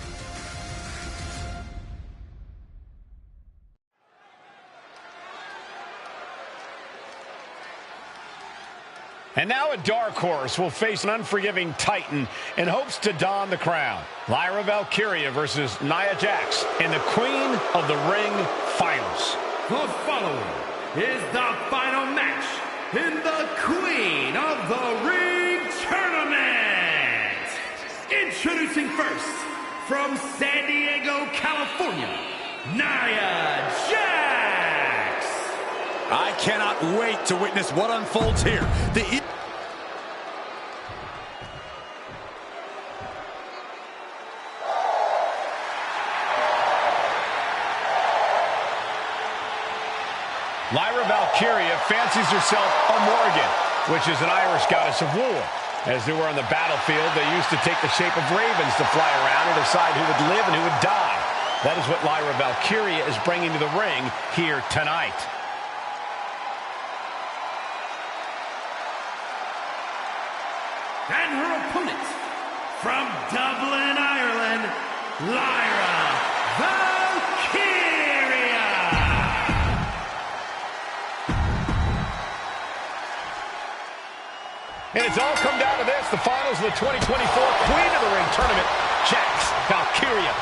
And now a dark horse will face an unforgiving titan in hopes to don the crown. Lyra Valkyria versus Nia Jax in the Queen of the Ring Finals. The following is the final match in the Queen of the Ring Tournament. Introducing first, from San Diego, California, Nia Jax. I cannot wait to witness what unfolds here. Lyra Valkyria fancies herself a Morgan, which is an Irish goddess of war. As they were on the battlefield, they used to take the shape of ravens to fly around and decide who would live and who would die. That is what Lyra Valkyria is bringing to the ring here tonight. And her opponent, from Dublin, Ireland, Lyra Valkyria. And it's all come down to this, the finals of the 2024 Queen of the Ring Tournament, Jax Valkyria.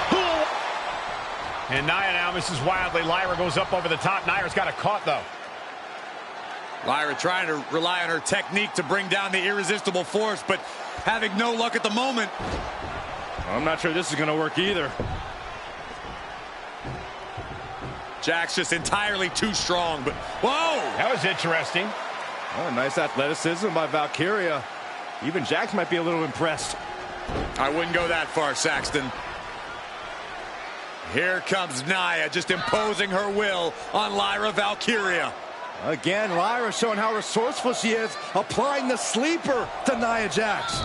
And Nia now misses wildly. Lyra goes up over the top. Nia's got it caught, though. Lyra trying to rely on her technique to bring down the irresistible force, but having no luck at the moment. I'm not sure this is going to work either. Jax just entirely too strong, but whoa! That was interesting. Oh, nice athleticism by Valkyria. Even Jax might be a little impressed. I wouldn't go that far, Saxton. Here comes Nia, just imposing her will on Lyra Valkyria. Again, Lyra showing how resourceful she is, applying the sleeper to Nia Jax.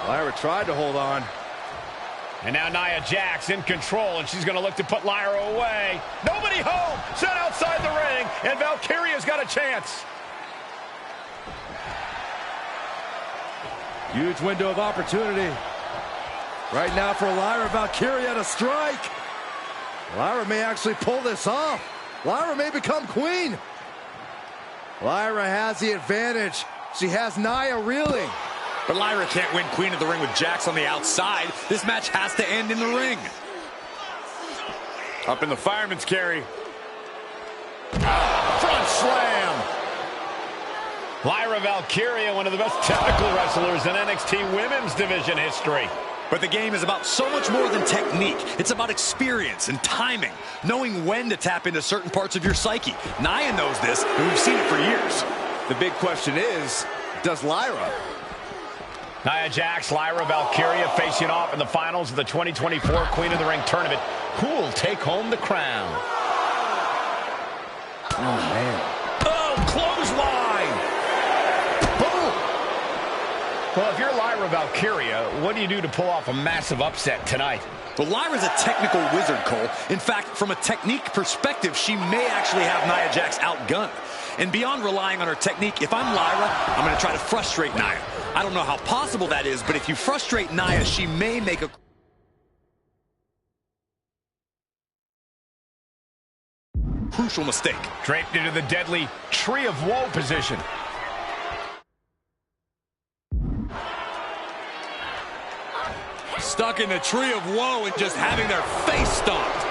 Lyra tried to hold on. And now Nia Jax in control, and she's going to look to put Lyra away. Nobody home! Set outside the ring, and Valkyria's got a chance. Huge window of opportunity. Right now for Lyra Valkyria to strike. Lyra may actually pull this off. Lyra may become queen. Lyra has the advantage. She has Nia reeling. But Lyra can't win Queen of the Ring with Jax on the outside. This match has to end in the ring. Up in the fireman's carry. Front slam. Lyra Valkyria, one of the best technical wrestlers in NXT Women's Division history. But the game is about so much more than technique. It's about experience and timing, knowing when to tap into certain parts of your psyche. Nia knows this, and we've seen it for years. The big question is, does Lyra? Nia Jax, Lyra Valkyria facing off in the finals of the 2024 Queen of the Ring Tournament. Who will take home the crown? Oh, man. Oh, clothesline! Boom! Well, if you're Lyra Valkyria, what do you do to pull off a massive upset tonight? Well, Lyra's a technical wizard, Cole. In fact, from a technique perspective, she may actually have Nia Jax outgunned. And beyond relying on her technique, if I'm Lyra, I'm going to try to frustrate Nia. I don't know how possible that is, but if you frustrate Nia, she may make a crucial mistake. Draped into the deadly Tree of Woe position. Stuck in the Tree of Woe and just having their face stomped.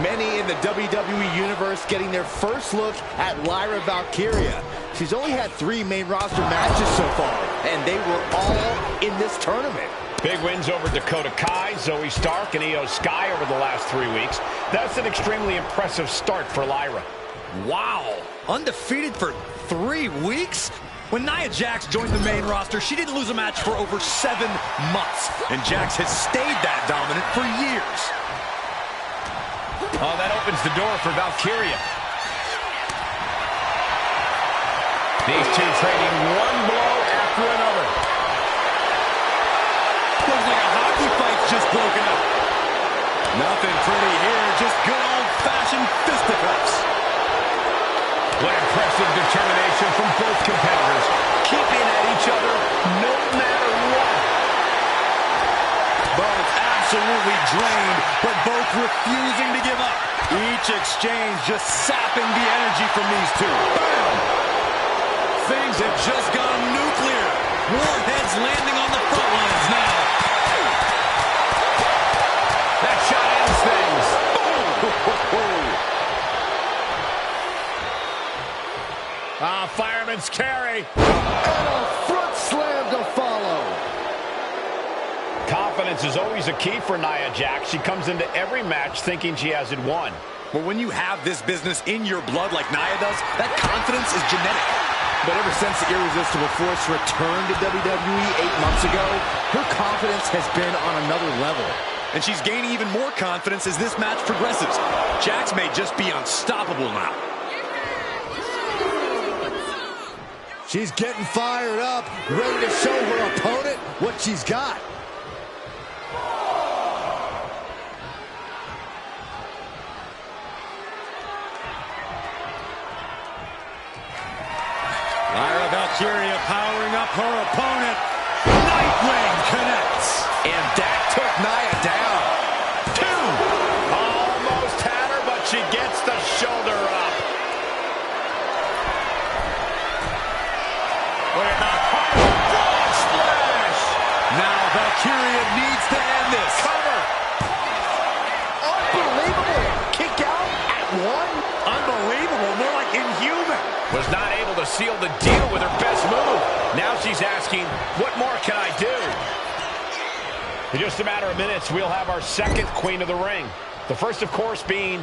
Many in the WWE Universe getting their first look at Lyra Valkyria. She's only had 3 main roster matches so far, and they were all in this tournament. Big wins over Dakota Kai, Zoe Stark, and Io Sky over the last 3 weeks. That's an extremely impressive start for Lyra. Wow, undefeated for 3 weeks? When Nia Jax joined the main roster, she didn't lose a match for over 7 months, and Jax has stayed that dominant for years. Oh, that opens the door for Valkyria. These two trading one blow after another. Looks like a hockey fight's just broken up. Nothing pretty here, just good old-fashioned fisticuffs. What impressive determination from both competitors, keeping at each other no matter what. Both absolutely drained, but both refusing to give up. Each exchange just sapping the energy from these two. Bam! Things have just gone nuclear. Warheads landing on the front lines now. That shot ends things. Fireman's carry. And a front slam to follow. Confidence is always a key for Nia Jax. She comes into every match thinking she has it won. But when you have this business in your blood like Nia does, that confidence is genetic. But ever since the Irresistible Force returned to WWE 8 months ago, her confidence has been on another level. And she's gaining even more confidence as this match progresses. Jax may just be unstoppable now. She's getting fired up, ready to show her opponent what she's got. Valkyria powering up her opponent. Nightwing connects. And that took Nia down. 2. Almost had her, but she gets the shoulder up. Look at that. Frog splash. Now Valkyria needs to end this. Cover. Unbelievable. Kick out at 1. Unbelievable. More like inhuman. Was not able to seal the deal with her best move. Now she's asking, what more can I do? In just a matter of minutes, we'll have our second Queen of the Ring. The first, of course, being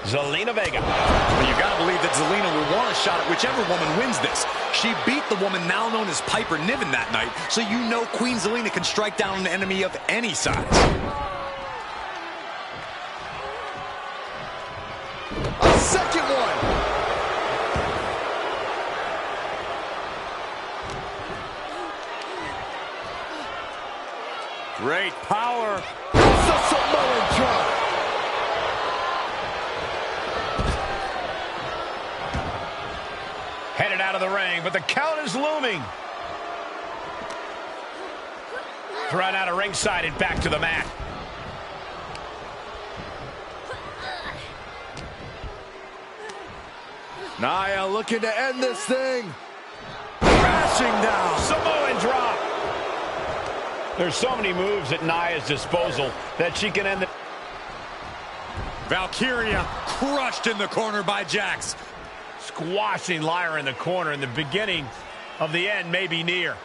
Zelina Vega. Well, you've got to believe that Zelina will want a shot at whichever woman wins this. She beat the woman now known as Piper Niven that night, so you know Queen Zelina can strike down an enemy of any size. A second one. Great power. It's a Samoan drop. Headed out of the ring, but the count is looming. Thrown out of ringside and back to the mat. Nia looking to end this thing. Crashing down. Samoan drop. There's so many moves at Nia's disposal that she can end the... Valkyria crushed in the corner by Jax. Squashing Lyra in the corner, and the beginning of the end may be near.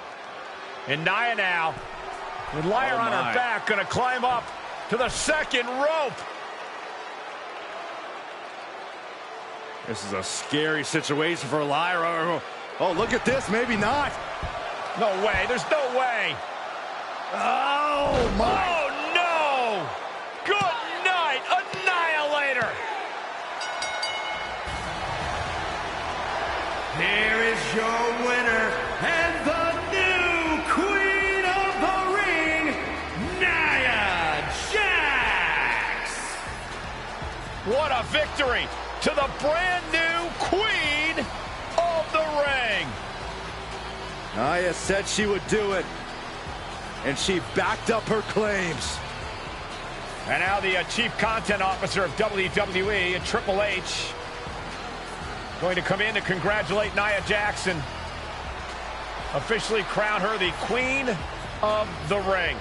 And Nia now, with Lyra on her back, going to climb up to the second rope. This is a scary situation for Lyra. Oh, look at this. Maybe not. No way. There's no way. Oh, my. Oh, no. Good night. Annihilator. Here is your winner and the new Queen of the Ring, Nia Jax. What a victory to the brand new Queen of the Ring. Nia said she would do it, and she backed up her claims. And now the Chief Content Officer of WWE and Triple H going to come in to congratulate Nia Jax, officially crown her the Queen of the Ring.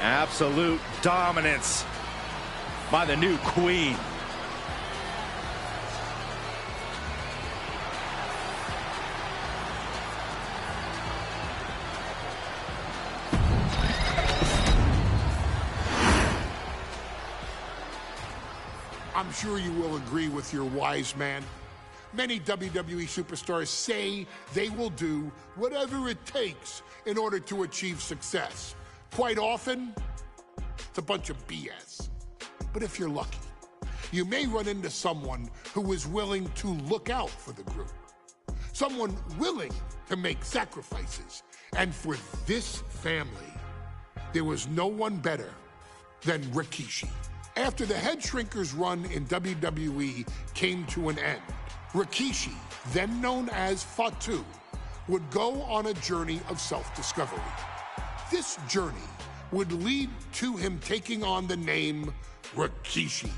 Absolute dominance by the new Queen. I'm sure you will agree with your wise man. Many WWE superstars say they will do whatever it takes in order to achieve success. Quite often, it's a bunch of BS. But if you're lucky, you may run into someone who is willing to look out for the group. Someone willing to make sacrifices. And for this family, there was no one better than Rikishi. After the Head Shrinkers run in WWE came to an end, Rikishi, then known as Fatu, would go on a journey of self-discovery. This journey would lead to him taking on the name Rikishi,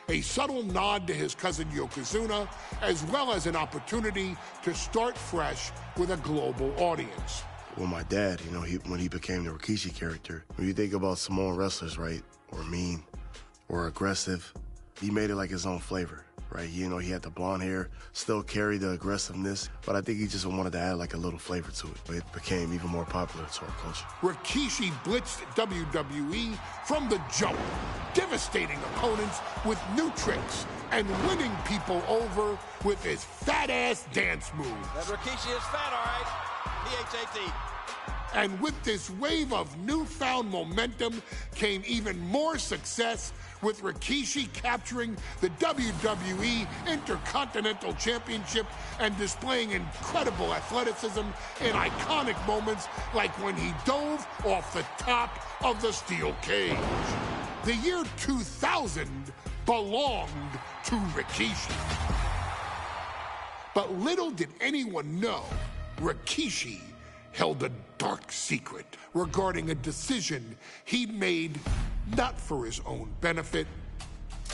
a subtle nod to his cousin Yokozuna, as well as an opportunity to start fresh with a global audience. Well, my dad, when he became the Rikishi character, when you think about Samoan wrestlers, right, or mean, or aggressive, he made it like his own flavor, right? He had the blonde hair, still carried the aggressiveness, but I think he just wanted to add like a little flavor to it. It became even more popular to our culture. Rikishi blitzed WWE from the jump, devastating opponents with new tricks and winning people over with his fat-ass dance moves. That Rikishi is fat, all right. P-H-A-T. And with this wave of newfound momentum came even more success, with Rikishi capturing the WWE Intercontinental Championship and displaying incredible athleticism in iconic moments like when he dove off the top of the steel cage. The year 2000 belonged to Rikishi. But little did anyone know, Rikishi held a dark secret regarding a decision he'd made not for his own benefit,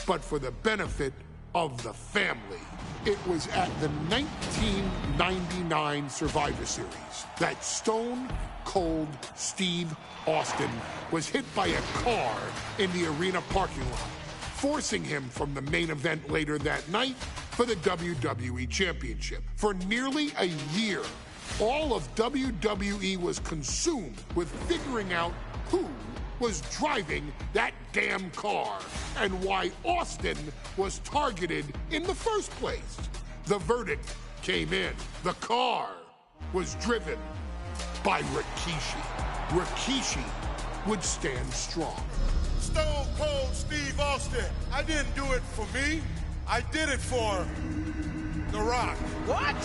but for the benefit of the family. It was at the 1999 Survivor Series that Stone Cold Steve Austin was hit by a car in the arena parking lot, forcing him from the main event later that night for the WWE Championship. For nearly a year, all of WWE was consumed with figuring out who was driving that damn car and why Austin was targeted in the first place. The verdict came in. The car was driven by Rikishi. Rikishi would stand strong. Stone Cold Steve Austin. I didn't do it for me. I did it for The Rock. What?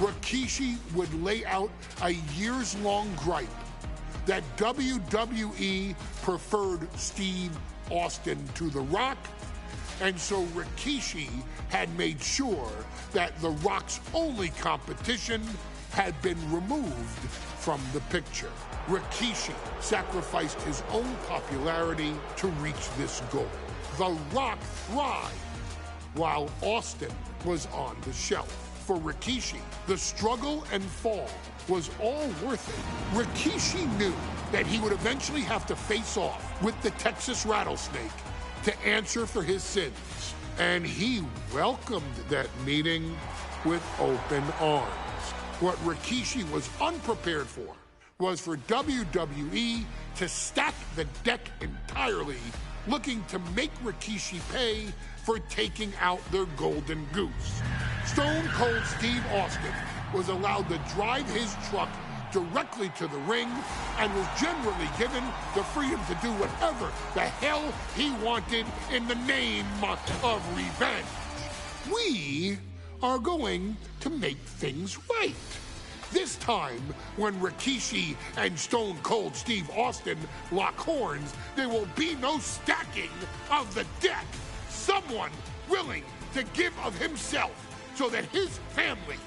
Rikishi would lay out a years-long gripe that WWE preferred Steve Austin to The Rock, and so Rikishi had made sure that The Rock's only competition had been removed from the picture. Rikishi sacrificed his own popularity to reach this goal. The Rock thrived while Austin was on the shelf. For Rikishi, the struggle and fall was all worth it. Rikishi knew that he would eventually have to face off with the Texas Rattlesnake to answer for his sins, and he welcomed that meeting with open arms. What Rikishi was unprepared for was for WWE to stack the deck entirely, looking to make Rikishi pay for taking out their golden goose. Stone Cold Steve Austin was allowed to drive his truck directly to the ring and was generally given the freedom to do whatever the hell he wanted in the name of revenge. We are going to make things right. This time, when Rikishi and Stone Cold Steve Austin lock horns, there will be no stacking of the deck. Someone willing to give of himself so that his family,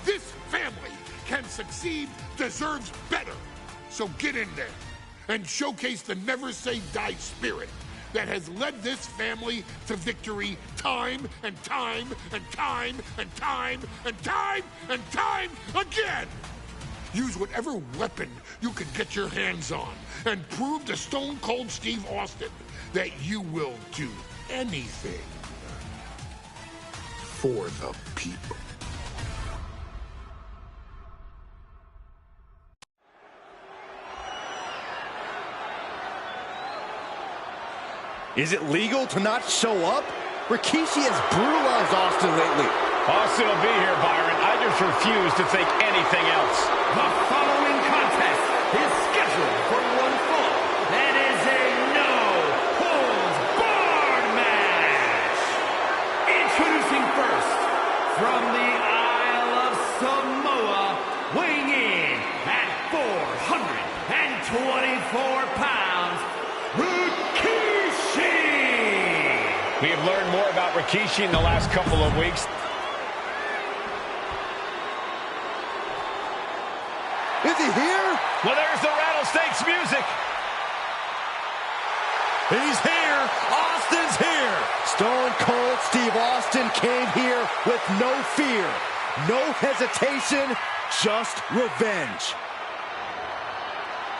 this family, can succeed, deserves better. So get in there and showcase the never say die spirit that has led this family to victory time and time and time and time and time and time again. Use whatever weapon you can get your hands on and prove to Stone Cold Steve Austin that you will do anything for the people. Is it legal to not show up? Rikishi has brutalized Austin lately. Austin will be here, Byron. I just refuse to think anything else. The following contest is scheduled for one fall. That is a no-holds-barred match. Introducing first, from the Isle of Samoa, weighing in at 424 pounds, Rikishi! We have learned more about Rikishi in the last couple of weeks. Is he here? Well, there's the Rattlesnakes music. He's here. Austin's here. Stone Cold Steve Austin came here with no fear, no hesitation, just revenge.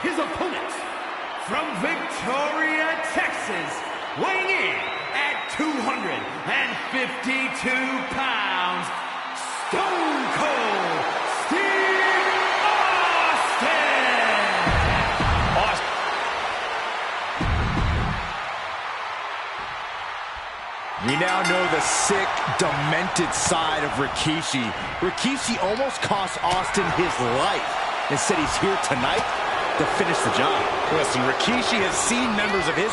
His opponent, from Victoria, Texas, weighing in at 252 pounds, Stone Cold Steve Austin! We now know the sick, demented side of Rikishi. Rikishi almost cost Austin his life. Instead, he's here tonight to finish the job. Listen, Rikishi has seen members of his